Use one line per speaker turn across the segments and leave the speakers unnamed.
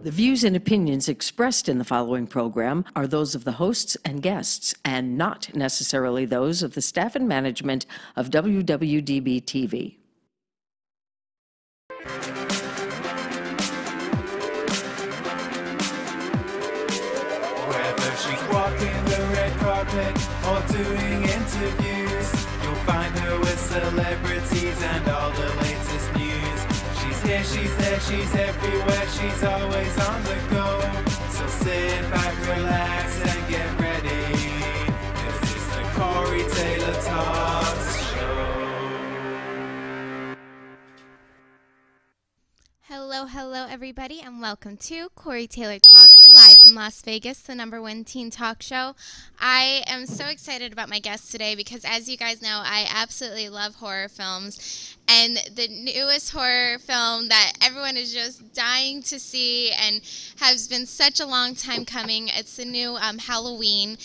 The views and opinions expressed in the following program are those of the hosts and guests, and not necessarily those of the staff and management of WWDB-TV.
Whether she's walking the red carpet or doing interviews, you'll find her with celebrities and all the latest news. She's here, she's there, she's everywhere, she's always on the go. So sit back, relax, and get ready, 'cause it's the Corey Taylor Talks Show.
Hello, everybody, and welcome to Corey Taylor Talks, live from Las Vegas, the #1 teen talk show. I am so excited about my guest today because, as you guys know, I absolutely love horror films. And the newest horror film that everyone is just dying to see and has been such a long time coming, it's the new Halloween,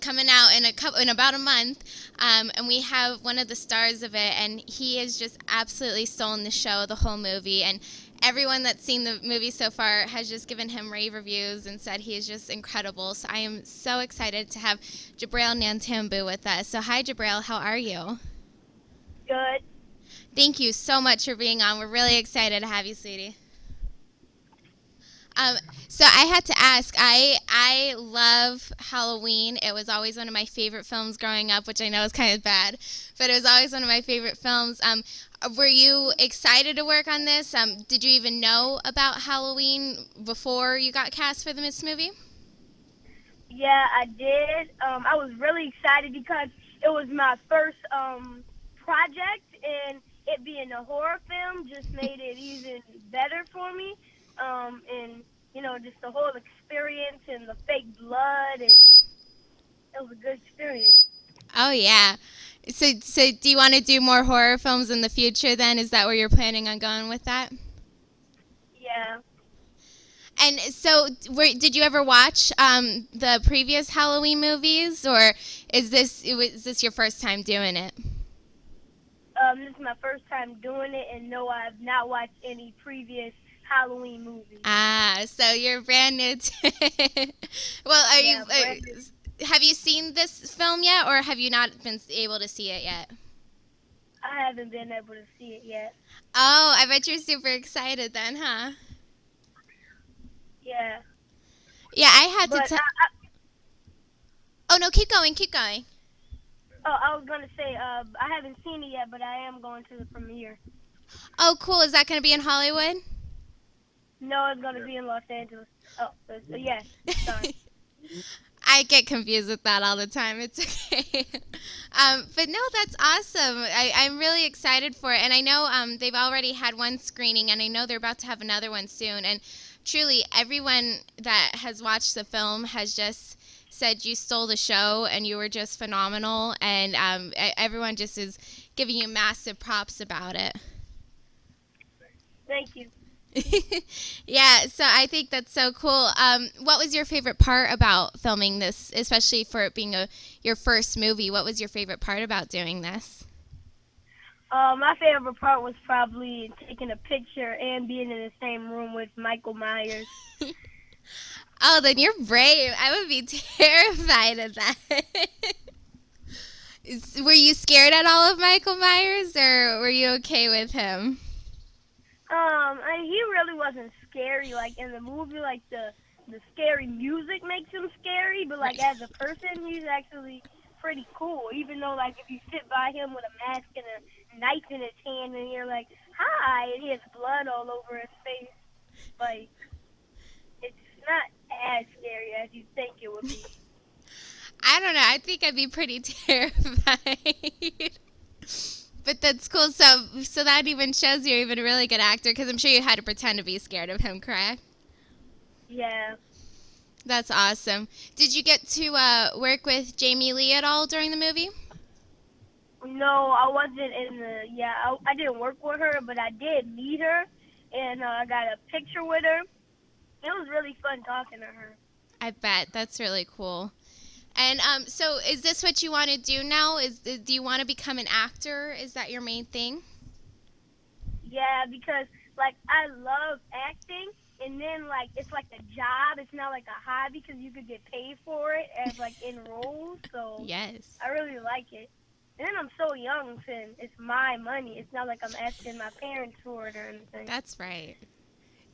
coming out in about a month, and we have one of the stars of it, and he has just absolutely stolen the show, the whole movie, and everyone that's seen the movie so far has just given him rave reviews and said he is just incredible. So I am so excited to have Jabrail Nantambu with us. So hi, Jabrail, how are you?
Good.
Thank you so much for being on. We're really excited to have you, sweetie. So I had to ask, I love Halloween. It was always one of my favorite films growing up, which I know is kind of bad, but it was always one of my favorite films. Were you excited to work on this? Did you even know about Halloween before you got cast for this movie?
Yeah, I did. I was really excited because it was my first project, and it being a horror film just made it even better for me. And, you know, just the whole experience and the fake blood, it was a good experience.
Oh, yeah. So do you want to do more horror films in the future then? Is that where you're planning on going with that?
Yeah.
And so did you ever watch the previous Halloween movies, or is this your first time doing it?
This is my first time doing it, and no, I have not watched any previous Halloween movies.
Ah, so you're brand new to it. Well, have you seen this film yet, or have you not been able to see it yet?
I haven't been able to see it yet.
Oh, I bet you're super excited then, huh?
Yeah.
Yeah, I had to tell... Oh, no, keep going.
Oh, I was going to say, I haven't seen it yet, but I am going to the premiere.
Oh, cool. Is that going to be in Hollywood?
No, it's going to be in Los Angeles. Oh, so yes. Sorry.
I get confused with that all the time. It's okay. But no, that's awesome. I'm really excited for it. And I know they've already had one screening, and I know they're about to have another one soon. And truly, everyone that has watched the film has just said you stole the show and you were just phenomenal. And everyone just is giving you massive props about it.
Thank you.
Yeah, so I think that's so cool. What was your favorite part about filming this, especially for it being your first movie? What was your favorite part about doing this?
My favorite part was probably taking a picture and being in the same room with Michael Myers.
Oh, then you're brave. I would be terrified of that. Were you scared at all of Michael Myers, or were you okay with him?
He really wasn't scary. Like, in the movie, like, the scary music makes him scary, but, like, as a person, he's actually pretty cool. Even though, like, if you sit by him with a mask and a knife in his hand and you're like, hi, and he has blood all over his face, like, it's not as scary as you think it would be.
I don't know. I think I'd be pretty terrified. But that's cool. So that even shows you're even a really good actor, because I'm sure you had to pretend to be scared of him, correct?
Yeah.
That's awesome. Did you get to work with Jamie Lee at all during the movie?
No, I wasn't in the, I didn't work with her, but I did meet her, and I got a picture with her. It was really fun talking to her.
I bet. That's really cool. And so is this what you want to do now? Do you want to become an actor? Is that your main thing?
Yeah, because, like, I love acting, and then like it's like a job. It's not like a hobby because you could get paid for it as like in roles. So
Yes.
I really like it. And then I'm so young, and it's my money. It's not like I'm asking my parents for it or anything.
That's right.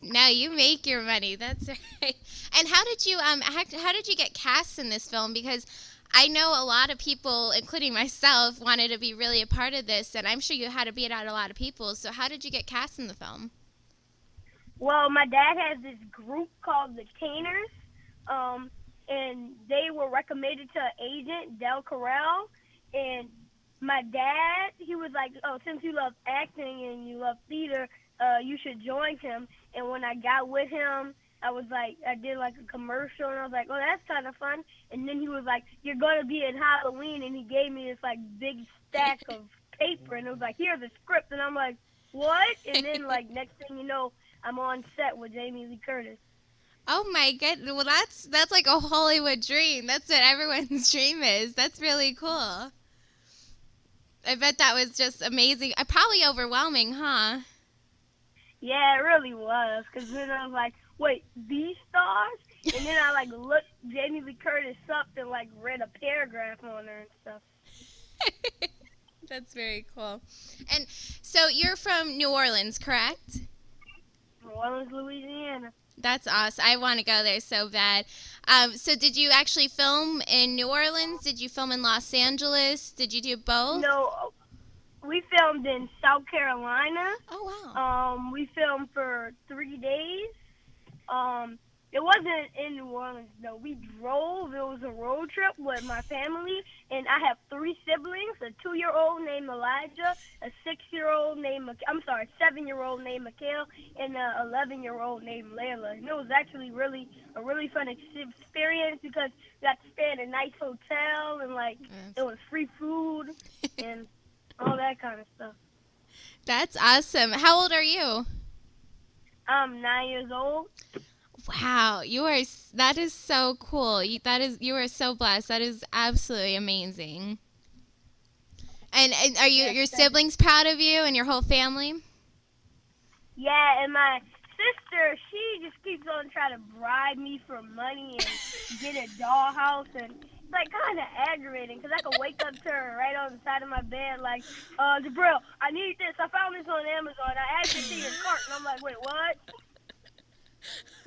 No, you make your money. That's right. And how did you how did you get cast in this film? Because I know a lot of people, including myself, wanted to be really a part of this, and I'm sure you had to beat out a lot of people. So how did you get cast in the film?
Well, my dad has this group called the Caners, and they were recommended to an agent, Del Carell, and my dad, he was like, oh, since you love acting and you love theater, you should join him. And when I got with him, I did like a commercial, and I was like, oh, that's kind of fun. And then he was like, you're going to be in Halloween, and he gave me this like big stack of paper, and it was like, here's the script. And I'm like, what? And then like next thing you know, I'm on set with Jamie Lee Curtis.
Oh my goodness! Well, that's like a Hollywood dream. That's what everyone's dream is. That's really cool. I bet that was just amazing. Probably overwhelming, huh?
Yeah, it really was. Because then I was like, wait, these stars? And then I like looked Jamie Lee Curtis up and like read a paragraph on her and stuff.
That's very cool. And so you're from New Orleans, correct?
New Orleans, Louisiana.
That's awesome. I want to go there so bad. So did you actually film in New Orleans? Did you film in Los Angeles? Did you do both?
No, we filmed in South Carolina.
Oh, wow.
We filmed for 3 days. It wasn't in New Orleans, though. We drove. It was a road trip with my family, and I have 3 siblings, a 2-year-old named Elijah, a 6-year-old named, 7-year-old named Mikhail, and a 11-year-old named Layla. And it was actually a really fun experience because we got to stay in a nice hotel, and, like, it was free food and all that kind of stuff.
That's awesome. How old are you?
I'm 9 years old.
Wow, that is so cool. You are so blessed. That is absolutely amazing. And are your siblings proud of you and your whole family?
Yeah, and my sister, she just keeps on trying to bribe me for money and get a dollhouse, and it's like kind of aggravating because I can wake up to her right on the side of my bed like, Jabril, I need this. I found this on Amazon. I added it to your cart, and I'm like, wait, what?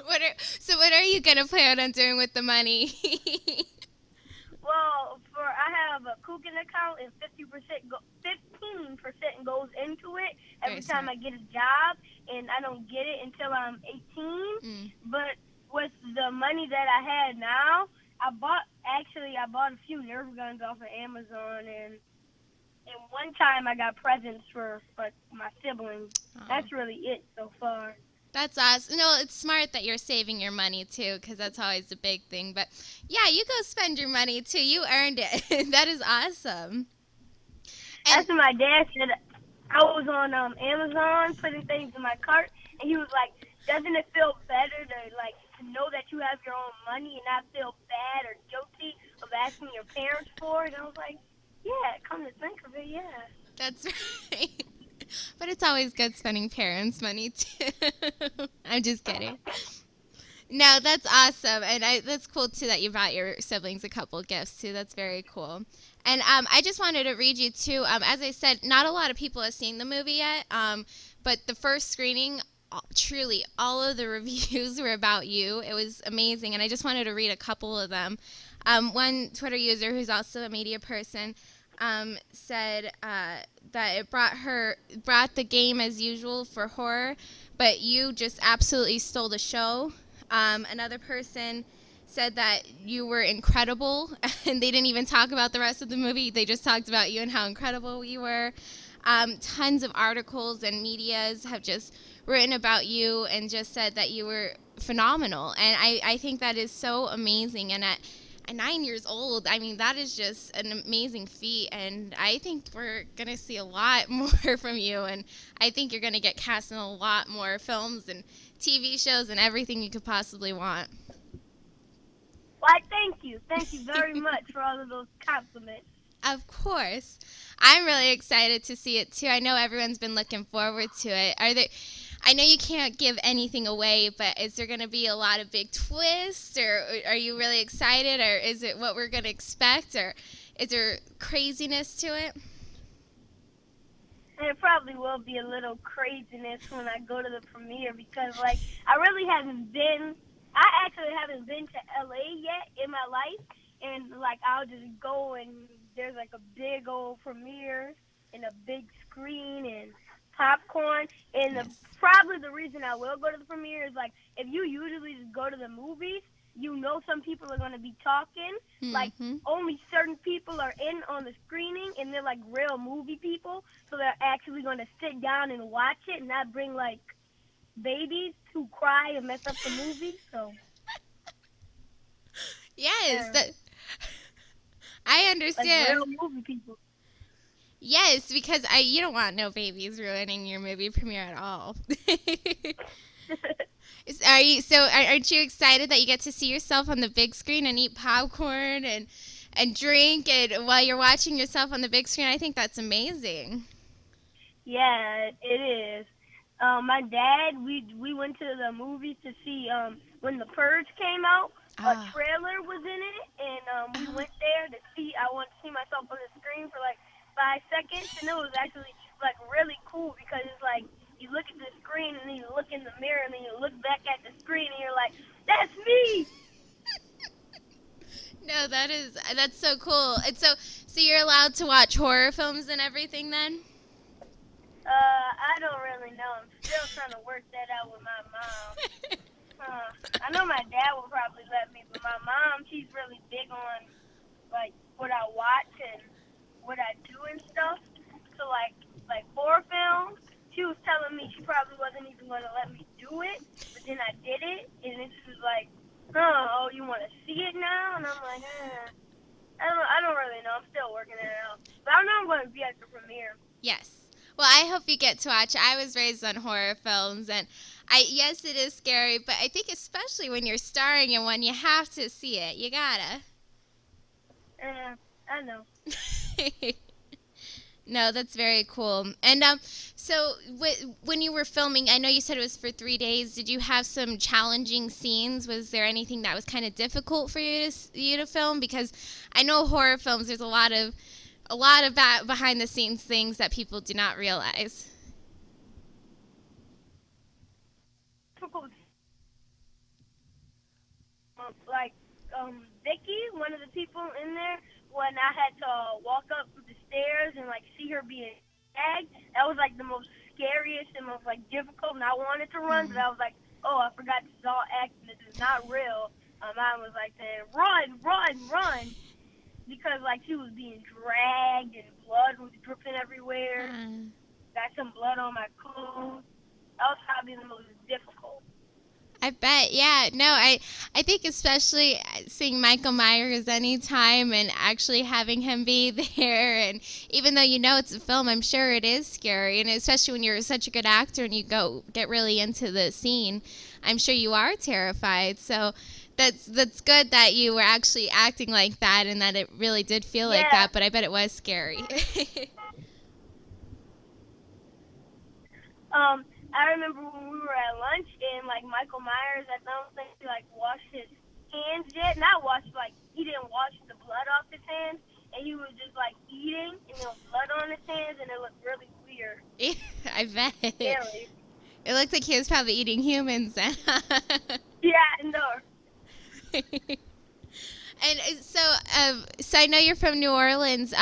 What are you gonna plan on doing with the money?
Well, I have a Cooking account, and 15% goes into it every time I get a job, and I don't get it until I'm 18. But with the money that I had now, I bought a few Nerf guns off of Amazon, and one time I got presents for my siblings. That's really it so far.
That's awesome. No, it's smart that you're saving your money, too, because that's always a big thing. But, yeah, you go spend your money, too. You earned it. That is awesome.
That's what my dad said. I was on Amazon putting things in my cart, and he was like, doesn't it feel better to know that you have your own money and not feel bad or guilty of asking your parents for it? And I was like, yeah, come to think of it, yeah.
That's right. But it's always good spending parents' money, too. I'm just kidding. No, that's awesome. And that's cool, too, that you bought your siblings a couple gifts, too. That's very cool. And I just wanted to read you, too. As I said, not a lot of people have seen the movie yet. But the first screening, truly, all of the reviews were about you. It was amazing. And I just wanted to read a couple of them. One Twitter user who's also a media person said that it brought the game as usual for horror, but you just absolutely stole the show. Another person said that you were incredible, and they didn't even talk about the rest of the movie. They just talked about you and how incredible you were. Tons of articles and medias have just written about you and just said that you were phenomenal, and I think that is so amazing. And at 9 years old, I mean, that is just an amazing feat, and I think we're going to see a lot more from you, and I think you're going to get cast in a lot more films and TV shows and everything you could possibly want.
Why, thank you. Thank you very much for all of those compliments.
Of course. I'm really excited to see it, too. I know everyone's been looking forward to it. I know you can't give anything away, but is there going to be a lot of big twists, or are you really excited, or is it what we're going to expect, or is there craziness to it?
And it probably will be a little craziness when I go to the premiere because, like, I actually haven't been to LA yet in my life. And, like, I'll just go and there's, like, a big old premiere and a big screen and popcorn. And probably the reason I will go to the premiere is, like, if you usually just go to the movies, you know some people are going to be talking.
Mm-hmm.
Like, only certain people are in on the screening, and they're, like, real movie people. So they're actually going to sit down and watch it and not bring, like, babies who cry and mess up the movie. So,
yes, I understand.
Like, real movie people.
Yes, because you don't want no babies ruining your movie premiere at all. Aren't you excited that you get to see yourself on the big screen and eat popcorn and drink while you're watching yourself on the big screen? I think that's amazing.
Yeah, it is. My dad, we went to the movies to see when The Purge came out. A trailer was in it, and we went there to see. I wanted to see myself on the screen for like 5 seconds, and it was actually like really cool because it's like you look at the screen and then you look in the mirror and then you look back at the screen and you're like, that's me.
No, that's so cool. And so you're allowed to watch horror films and everything then?
I don't really know. I'm still trying to work that out with my mom. I know my dad will probably let me, but my mom, she's really big on like what I watch and what I do and stuff. So like horror films, she was telling me she probably wasn't even going to let me do it, but then I did it, and it's just like, oh, you want to see it now? And I'm like, I don't really know. I'm still working it out. But I know I'm going to be at the premiere.
Yes. Well, I hope you get to watch. I was raised on horror films, and yes, it is scary, but I think especially when you're starring in one, you have to see it. You gotta.
I know.
No, that's very cool. And so when you were filming, I know you said it was for 3 days. Did you have some challenging scenes? Was there anything that was kind of difficult for you to film? Because I know horror films, there's a lot of behind the scenes things that people do not realize.
Like Vicky, one of the people in there, when I had to walk up the stairs and like see her being tagged, that was like the most scariest and most like difficult. And I wanted to run, but I was like, oh, I forgot this is all acting. This is not real. My mom was like saying, run, run, run. Because, like, she was being dragged and blood was dripping everywhere. Got some blood on my clothes. That was probably the most difficult.
I bet, yeah. No, I think especially seeing Michael Myers anytime and actually having him be there, and even though you know it's a film, I'm sure it is scary, and especially when you're such a good actor and you get really into the scene, I'm sure you are terrified. So that's good that you were actually acting like that and that it really did feel like that, but I bet it was scary.
I remember when we were at lunch and like Michael Myers, I don't think he like washed his hands yet. Not washed, like he didn't wash the blood off his hands, and he was just like eating and there was blood on his hands, and it looked really weird.
I bet.
Scary.
It looked like he was probably eating humans then.
Yeah, no.
And so I know you're from New Orleans.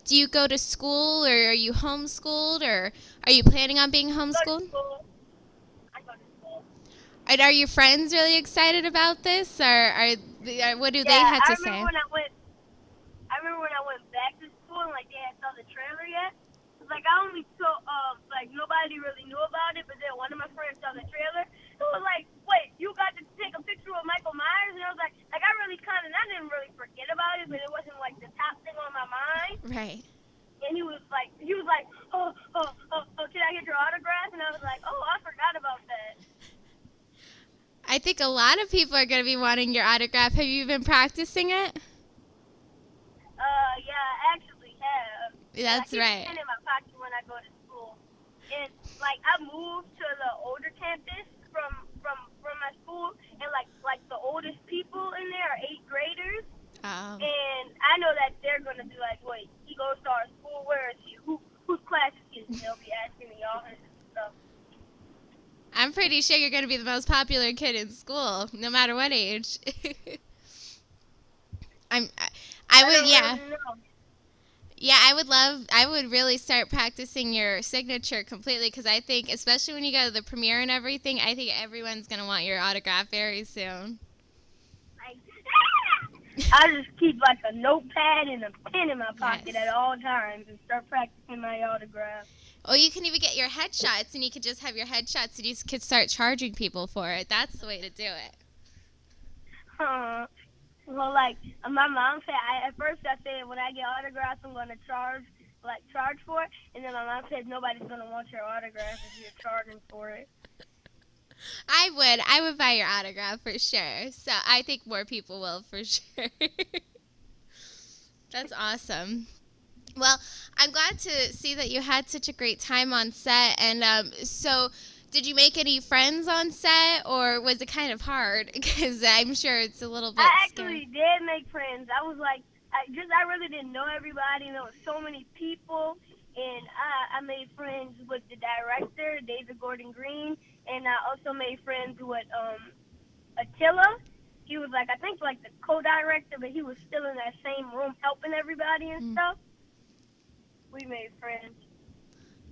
Do you go to school, or are you homeschooled, or are you planning on being homeschooled?
I go to school.
And are your friends really excited about this, or what do they have to say?
I remember when I went back to school and like they hadn't saw the trailer yet. Like I only saw like nobody really knew about it, but then one of my friends saw the trailer. It was like, wait, you got to take a picture with Michael Myers? And I was like I didn't really forget about it, but it wasn't like the top thing on my mind.
Right.
And he was like, oh, can I get your autograph? And I was like, oh, I forgot about that.
I think a lot of people are going to be wanting your autograph. Have you been practicing it?
Yeah, I actually have.
That's right.
I keep it in my pocket when I go to school. and like I moved to the older campus from my school, and like the oldest people in there are 8th graders,
Oh.
and I know that they're gonna be like, wait, he goes to our school. Where is he? Whose class is he? And they'll be asking me all this stuff.
I'm pretty sure you're going to be the most popular kid in school, no matter what age. I would, yeah.
Really know.
Yeah, I would really start practicing your signature completely, because I think, especially when you go to the premiere and everything, I think everyone's going to want your autograph very soon.
Like, I just keep like a notepad and a pen in my pocket
Yes.
at all times and start practicing my autograph.
Or you can even get your headshots, and you could just have your headshots, and you could start charging people for it. That's the way to do it.
Well, like my mom said, at first I said when I get autographs I'm gonna charge for it, and then my mom said nobody's gonna want your autograph if you're charging for it.
I would buy your autograph for sure. So I think more people will for sure. That's awesome. Well, I'm glad to see that you had such a great time on set. And so did you make any friends on set, or was it kind of hard? Because I'm sure it's a little bit
I
scary.
actually did make friends. I was like, I really didn't know everybody, and there were so many people. And I made friends with the director, David Gordon Green, and I also made friends with Attila. He was like, I think like the co-director, but he was still in that same room helping everybody and stuff. We made friends.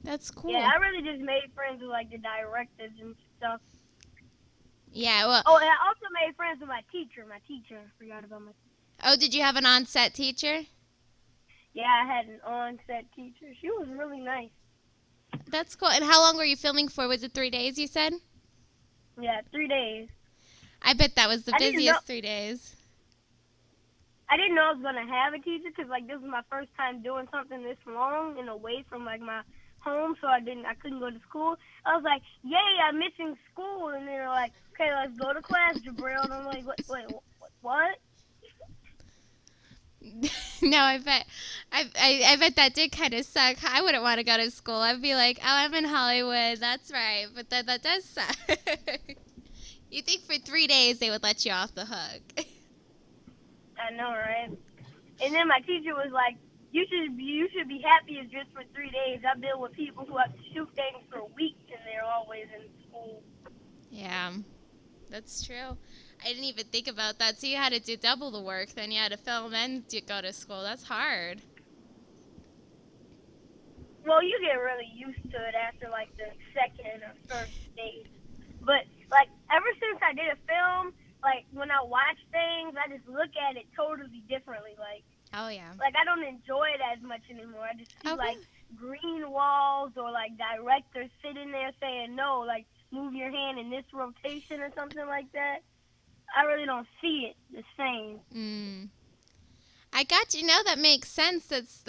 That's cool.
Yeah, I really just made friends with like the directors and stuff.
Yeah, well.
Oh, and I also made friends with my teacher. I forgot about my teacher.
Oh, did you have an on-set teacher?
Yeah, I had an on-set teacher. She was really nice.
That's cool. And how long were you filming for? Was it 3 days, you said?
Yeah, 3 days.
I bet that was the
I didn't
busiest
know-
3 days.
I didn't know I was going to have a teacher because, like, this was my first time doing something this long and away from, like, my home, so I couldn't go to school. I was like, yay, I'm missing school. And they're like, okay, let's go to class, Jabril. And I'm like, wait, what?
No, I bet that did kind of suck. I wouldn't want to go to school. I'd be like, oh, I'm in Hollywood. That's right. But that does suck. You think for 3 days they would let you off the hook?
I know, right? And then my teacher was like, you should be happy it's just for 3 days. I've been with people who have to shoot things for weeks and they're always in school.
Yeah, that's true. I didn't even think about that. So you had to do double the work. Then you had to film and go to school. That's hard.
Well, you get really used to it after, like, the second or first day. But, like, ever since I did a film, like, when I watch things, I just look at it totally differently.
Oh, yeah.
Like I don't enjoy it as much anymore. I just see,
Okay.
like, green walls or, like, directors sitting there saying, no, like, move your hand in this rotation or something like that. I really don't see it the same.
I got you. No, that makes sense. That's.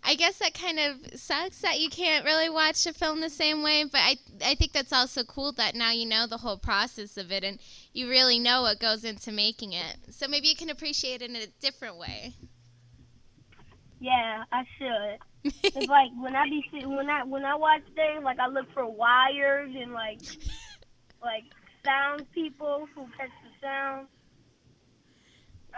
I guess that kind of sucks that you can't really watch a film the same way. But I think that's also cool that now you know the whole process of it and you really know what goes into making it. So maybe you can appreciate it in a different way.
Yeah, I should. It's like when I watch things, like I look for wires and like sound people who catch the sound.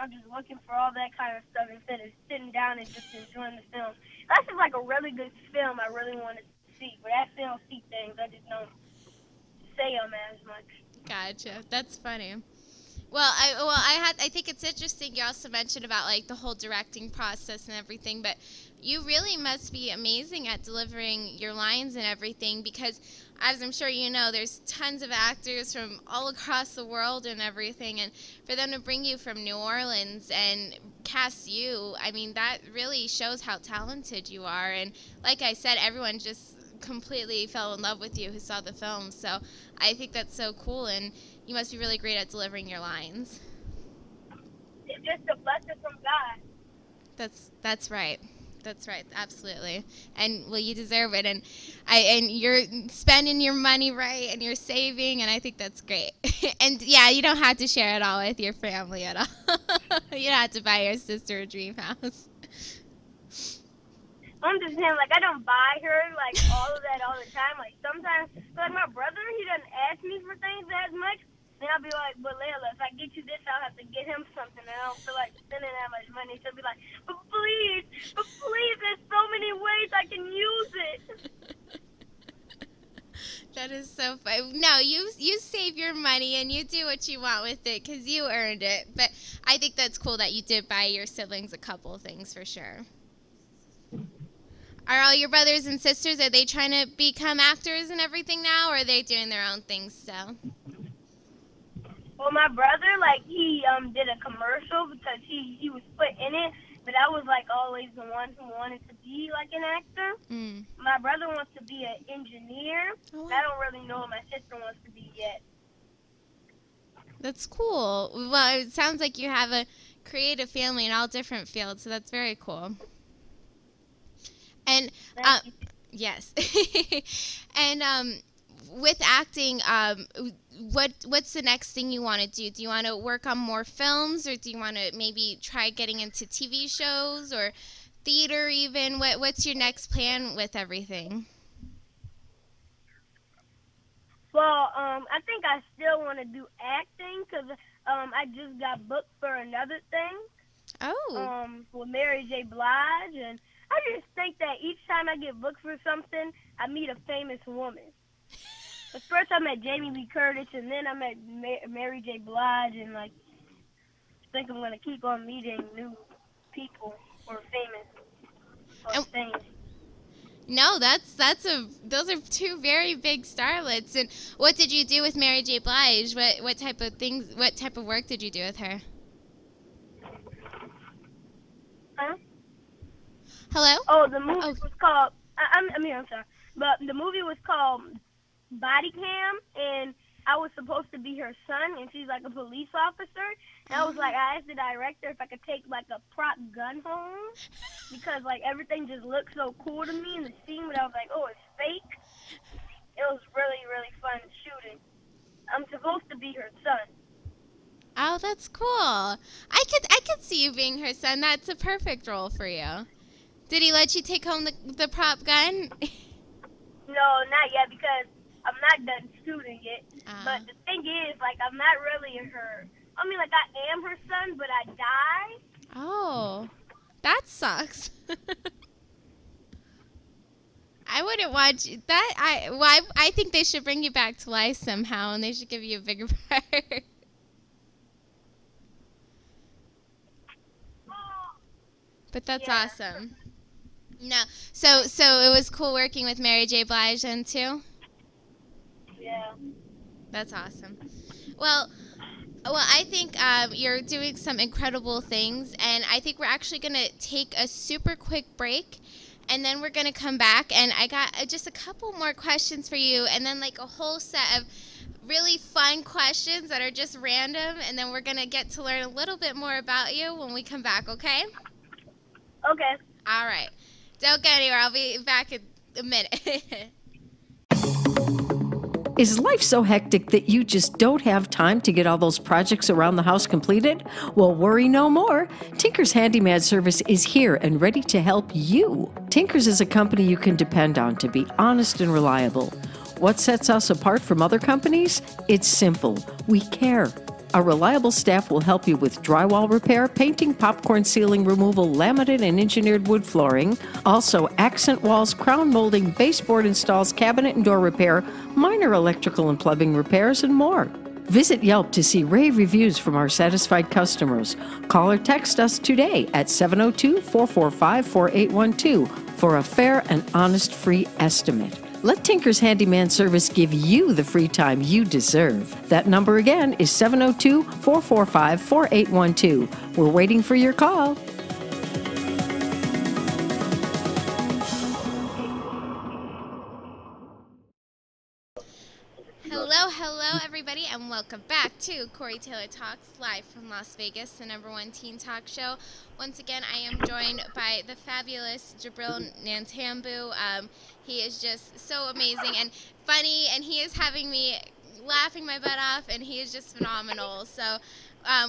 I'm just looking for all that kind of stuff instead of sitting down and just enjoying the film. That's just like a really good film I really want to see. But I still see things, I just don't say them as much.
Gotcha. That's funny. Well, I think it's interesting. You also mentioned about like the whole directing process and everything, but you really must be amazing at delivering your lines and everything because, as I'm sure you know, there's tons of actors from all across the world and everything, and for them to bring you from New Orleans and cast you, I mean, that really shows how talented you are. And like I said, everyone just completely fell in love with you who saw the film, so I think that's so cool, and you must be really great at delivering your lines.
It's just a blessing from God.
That's right. That's right, absolutely. And well, you deserve it, and you're spending your money right, and you're saving, and I think that's great. And yeah, you don't have to share it all with your family at all. You don't have to buy your sister a dream house.
I'm just saying, like, I don't buy her, like, all of that all the time. Like, sometimes, like, my brother, he doesn't ask me for things that much. Then I'll be like, but Layla, if I get you this, I'll have to get him something. And I don't feel like spending that much money. She'll be like, but please, there's so many ways I can use it.
That is so fun. No, you save your money and you do what you want with it because you earned it. But I think that's cool that you did buy your siblings a couple things for sure. Are all your brothers and sisters, are they trying to become actors and everything now, or are they doing their own things still?
Well, my brother, like, he did a commercial because he was put in it, but I was, like, always the one who wanted to be, like, an actor. My brother wants to be an engineer.
Oh, wow.
I don't really know what my sister wants to be yet.
That's cool. Well, it sounds like you have a creative family in all different fields, so that's very cool. And yes, and with acting, what's the next thing you want to do? Do you want to work on more films, or do you want to maybe try getting into TV shows or theater even? What's your next plan with everything?
Well, I think I still want to do acting because I just got booked for another thing.
Oh.
With Mary J. Blige, and I just think that each time I get booked for something, I meet a famous woman. But first I met Jamie Lee Curtis, and then I met Mary J. Blige, and like, I think I'm gonna keep on meeting new people who are famous or famous.
No, those are two very big starlets. And what did you do with Mary J. Blige? What type of work did you do with her?
Huh?
Hello?
Oh, the movie was called. I'm sorry, but the movie was called Body Cam, and I was supposed to be her son, and she's like a police officer. And I was like, I asked the director if I could take like a prop gun home because like everything just looked so cool to me in the scene. But I was like, oh, it's fake. It was really, really fun shooting. I'm supposed to be her son.
Oh, that's cool. I could see you being her son. That's a perfect role for you. Did he let you take home the prop gun?
No, not yet because I'm not done shooting it. But the thing is, like, I'm not really her. I mean, like, I am her son, but I die.
Oh, that sucks. I wouldn't want you. I think they should bring you back to life somehow, and they should give you a bigger part. But that's awesome. No, so it was cool working with Mary J. Blige then too.
Yeah.
That's awesome. Well, I think you're doing some incredible things, and I think we're actually gonna take a super quick break, and then we're gonna come back, and I got just a couple more questions for you, and then like a whole set of really fun questions that are just random, and then we're gonna get to learn a little bit more about you when we come back. Okay?
Okay.
All right. Don't go anywhere. I'll be back in a minute.
Is life so hectic that you just don't have time to get all those projects around the house completed? Well, worry no more. Tinker's Handyman Service is here and ready to help you. Tinker's is a company you can depend on to be honest and reliable. What sets us apart from other companies? It's simple. We care. Our reliable staff will help you with drywall repair, painting, popcorn ceiling removal, laminate and engineered wood flooring, also accent walls, crown molding, baseboard installs, cabinet and door repair, minor electrical and plumbing repairs, and more. Visit Yelp to see rave reviews from our satisfied customers. Call or text us today at 702-445-4812 for a fair and honest free estimate. Let Tinker's Handyman Service give you the free time you deserve. That number again is 702-445-4812. We're waiting for your call.
Hello, everybody, and welcome back to Corey Taylor Talks, live from Las Vegas, the #1 teen talk show. Once again, I am joined by the fabulous Jabril Nantambu. He is just so amazing and funny, and he is having me laughing my butt off, and he is just phenomenal. So,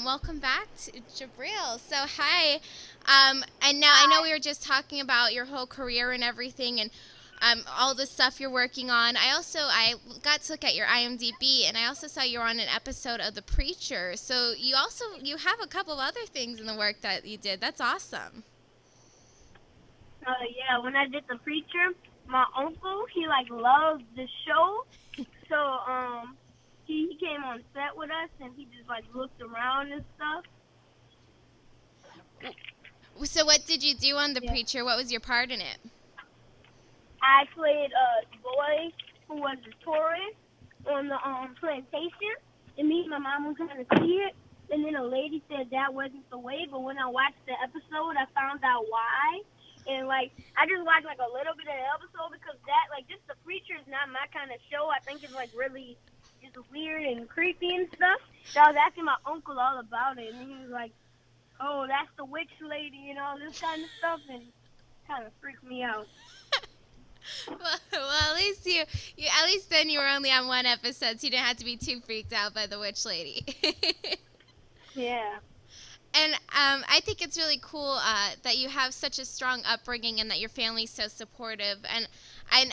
welcome back to Jabril. So, hi. And now I know we were just talking about your whole career and everything, and all the stuff you're working on. I got to look at your IMDb, and I also saw you were on an episode of The Preacher. So you have a couple of other things in the work that you did. That's awesome.
Yeah, when I did The Preacher, my uncle, he loved the show. So he came on set with us, and he just looked around and stuff.
So what did you do on The Preacher? What was your part in it?
I played a boy who was a tourist on the plantation, and me and my mom were trying to see it, and then a lady said that wasn't the way, but when I watched the episode, I found out why, and I just watched a little bit of the episode because that, just The Preacher is not my kind of show. I think it's really just weird and creepy and stuff, so I was asking my uncle all about it, and he was like, oh, that's the witch lady and all this kind of stuff, and it kind of freaked me out.
Well, at least at least then you were only on one episode, so you didn't have to be too freaked out by the witch lady.
Yeah.
And I think it's really cool that you have such a strong upbringing and that your family's so supportive. And I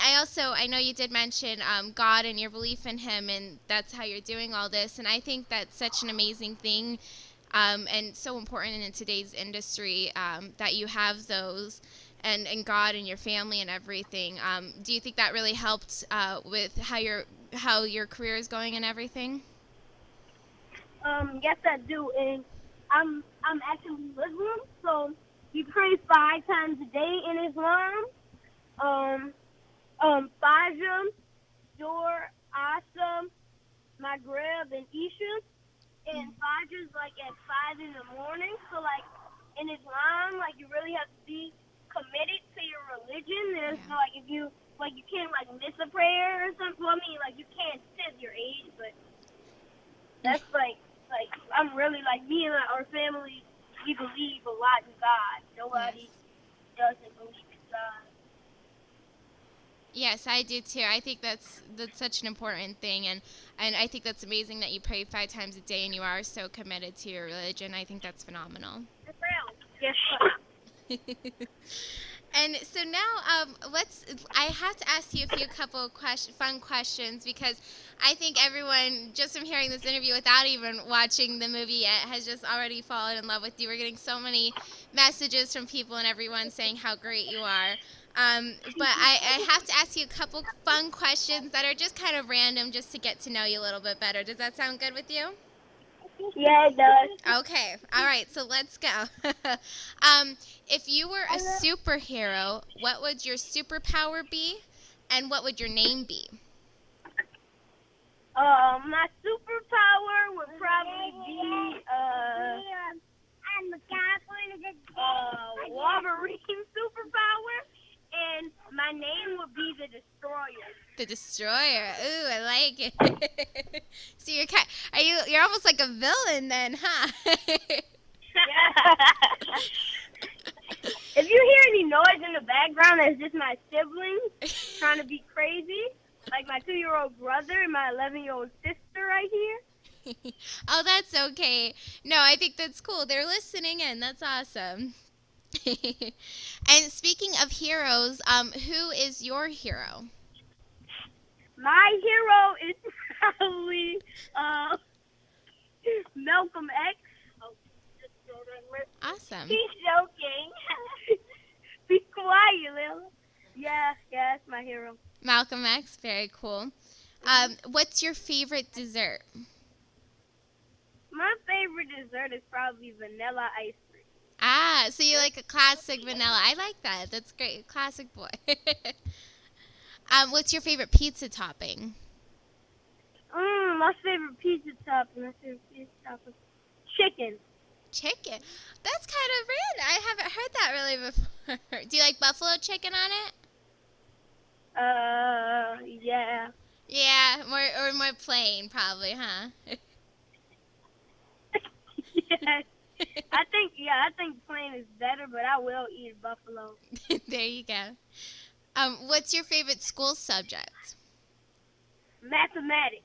know you did mention God and your belief in Him, and that's how you're doing all this. And I think that's such an amazing thing, and so important in today's industry that you have those. And God and your family and everything. Do you think that really helped with how your career is going and everything?
Yes, I do. And I'm actually Muslim, so we pray 5 times a day in Islam. Fajr, Dhuhr, Asr, Maghrib, and Isha. And Fajr is at 5 in the morning. So in Islam, you really have to be committed to your religion. There's if you you can't miss a prayer or something. Well, I mean you can't sit your age, but that's I'm really me and our family, we believe a lot in God. Nobody doesn't believe in God.
Yes, I do too. I think that's such an important thing, and I think that's amazing that you pray 5 times a day and you are so committed to your religion. I think that's phenomenal.
Yes.
And so now, I have to ask you a few fun questions, because I think everyone, just from hearing this interview without even watching the movie yet, has just already fallen in love with you. We're getting so many messages from people and everyone saying how great you are. But I have to ask you a couple fun questions that are just kind of random, just to get to know you a little bit better. Does that sound good with you?
Yeah, it does.
Okay. All right. So let's go. If you were a superhero, what would your superpower be, and what would your name be?
My superpower would probably be Wolverine superpower, and my name would be the Destroyer.
The Destroyer. Ooh, I like it. So you're almost like a villain then, huh?
If you hear any noise in the background, that's just my siblings trying to be crazy. Like my 2-year-old brother and my 11-year-old sister right here.
Oh, that's okay. No, I think that's cool. They're listening in. That's awesome. And speaking of heroes, who is your hero?
My hero is probably Malcolm X.
Awesome.
He's joking. Be quiet, Lil. Yeah, that's my hero.
Malcolm X, very cool. What's your favorite dessert?
My favorite dessert is probably vanilla ice cream.
Ah, so you like a classic vanilla. I like that. That's great. Classic boy. What's your favorite pizza topping?
My favorite pizza topping. Chicken.
Chicken? That's kind of random. I haven't heard that really before. Do you like buffalo chicken on it?
Yeah.
Yeah, more plain probably, huh?
Yeah. I think plain is better, but I will eat buffalo.
There you go. What's your favorite school subject?
Mathematics.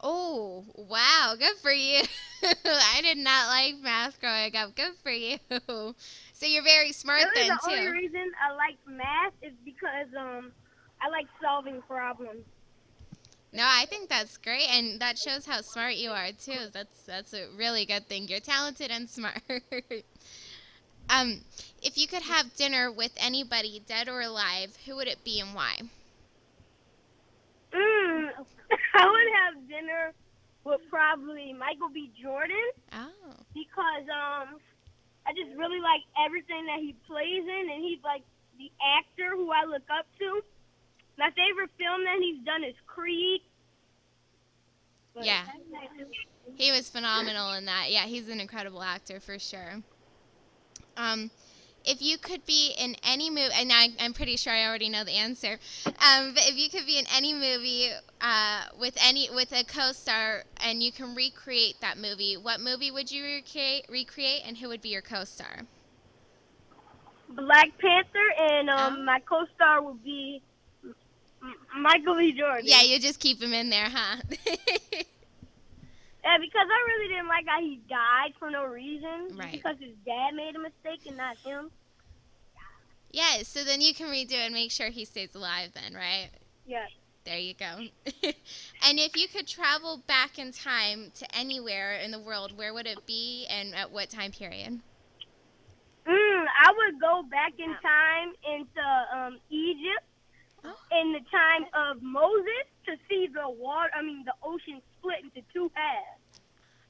Oh, wow. Good for you. I did not like math growing up. Good for you. So you're very smart
Really,
then,
the only
too.
reason I like math is because I like solving problems.
No, I think that's great, and that shows how smart you are, too. That's a really good thing. You're talented and smart. Um, if you could have dinner with anybody, dead or alive, who would it be and why?
I would have dinner with probably Michael B. Jordan
Oh.
because I just really like everything that he plays in, and he's like the actor who I look up to. My favorite film that he's done is Creed. But
Yeah. He was phenomenal in that. Yeah, he's an incredible actor for sure. If you could be in any movie, and I'm pretty sure I already know the answer, but if you could be in any movie with a co-star and you can recreate that movie, what movie would you recreate, and who would be your co-star?
Black Panther, and
Oh.
my co-star would be Michael B. Jordan.
Yeah, you just keep him in there, huh?
Yeah, because I really didn't like how he died for no reason.
Right.
Because his dad made a mistake and not him.
Yeah, so then you can redo it and make sure he stays alive then, right?
Yeah.
There you go. And if you could travel back in time to anywhere in the world, where would it be and at what time period?
I would go back in time into Egypt in the time of Moses to see the ocean split into two halves.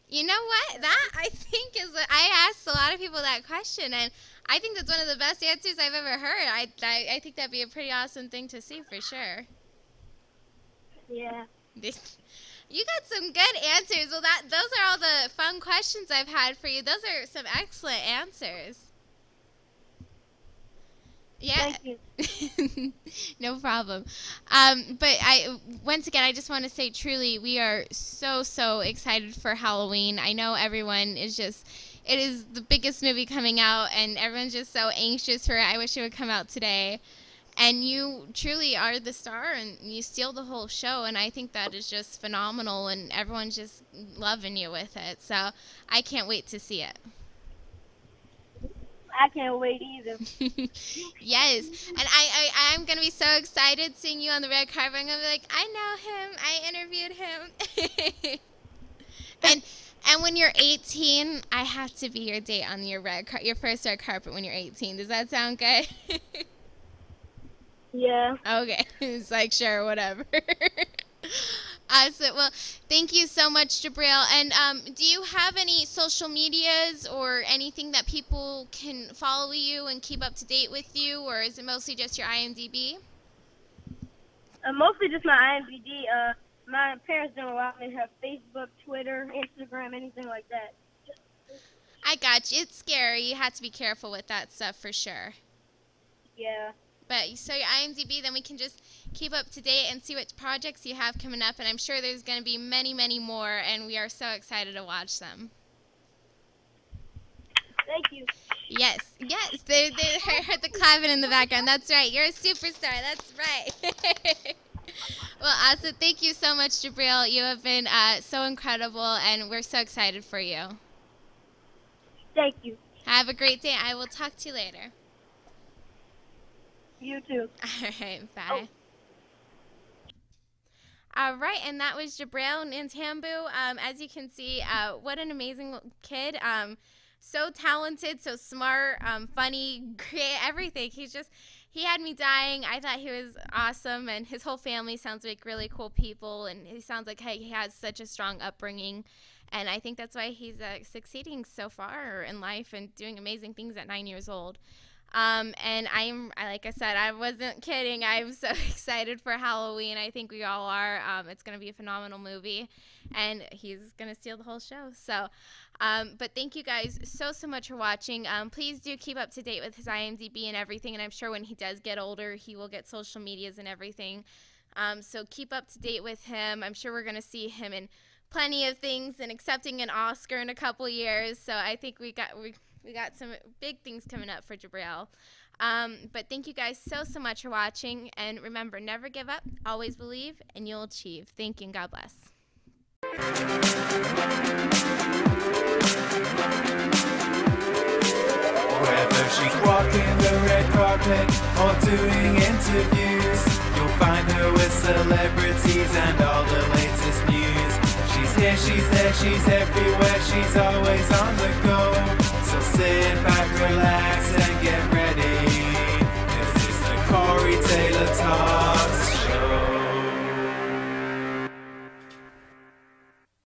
You know what? That I think I asked a lot of people that question, and I think that's one of the best answers I've ever heard. I think that'd be a pretty awesome thing to see for sure.
Yeah.
You got some good answers. Well, those are all the fun questions I've had for you. Those are some excellent answers. Yeah.
Thank you.
No problem. But once again, I just want to say truly, we are so excited for Halloween. I know everyone is it is the biggest movie coming out, and everyone's just so anxious for it. I wish it would come out today. And you truly are the star, and you steal the whole show, and I think that is just phenomenal, and everyone's just loving you with it. So I can't wait to see it.
I can't wait either.
Yes, and I'm gonna be so excited seeing you on the red carpet. I'm gonna be like, I know him. I interviewed him. and when you're 18, I have to be your date on your your first red carpet when you're 18. Does that sound good?
Yeah.
Okay, it's like sure, whatever. Well, thank you so much, Jabril. And do you have any social medias or anything that people can follow you and keep up to date with you, or is it mostly just your IMDb?
Mostly just my IMDb. My parents don't allow me to have Facebook, Twitter, Instagram, anything like that.
I got you. It's scary. You have to be careful with that stuff for sure.
Yeah.
But so your IMDb, then we can just keep up to date and see what projects you have coming up. And I'm sure there's going to be many more, and we are so excited to watch them.
Thank you.
Yes. They heard the clapping in the background. That's right. You're a superstar. That's right. Well, Asa, thank you so much, Jabril. You have been so incredible, and we're so excited for you.
Thank you.
Have a great day. I will talk to you later.
You too.
All right, bye. All right, and that was Jabril Nantambu. As you can see, what an amazing kid. So talented, so smart, funny, great, everything. He had me dying. I thought he was awesome, and his whole family sounds like really cool people, and he sounds like he has such a strong upbringing. And I think that's why he's succeeding so far in life and doing amazing things at 9 years old. And like I said, I wasn't kidding. I'm so excited for Halloween. I think we all are. It's going to be a phenomenal movie, and he's going to steal the whole show. So, but thank you guys so much for watching. Please do keep up to date with his IMDb and everything, and I'm sure when he does get older, he will get social medias and everything. So keep up to date with him. I'm sure we're going to see him in plenty of things and accepting an Oscar in a couple years. So I think we got some big things coming up for Jabril. But thank you guys so much for watching. And remember, never give up, always believe, and you'll achieve. Thank you, and God bless.
Whether she's walking the red carpet or doing interviews, you'll find her with celebrities and all the latest news. She's here, she's there, she's everywhere, she's always on the go. So sit back, relax, and get ready, 'cause it's the Corey Taylor Talk.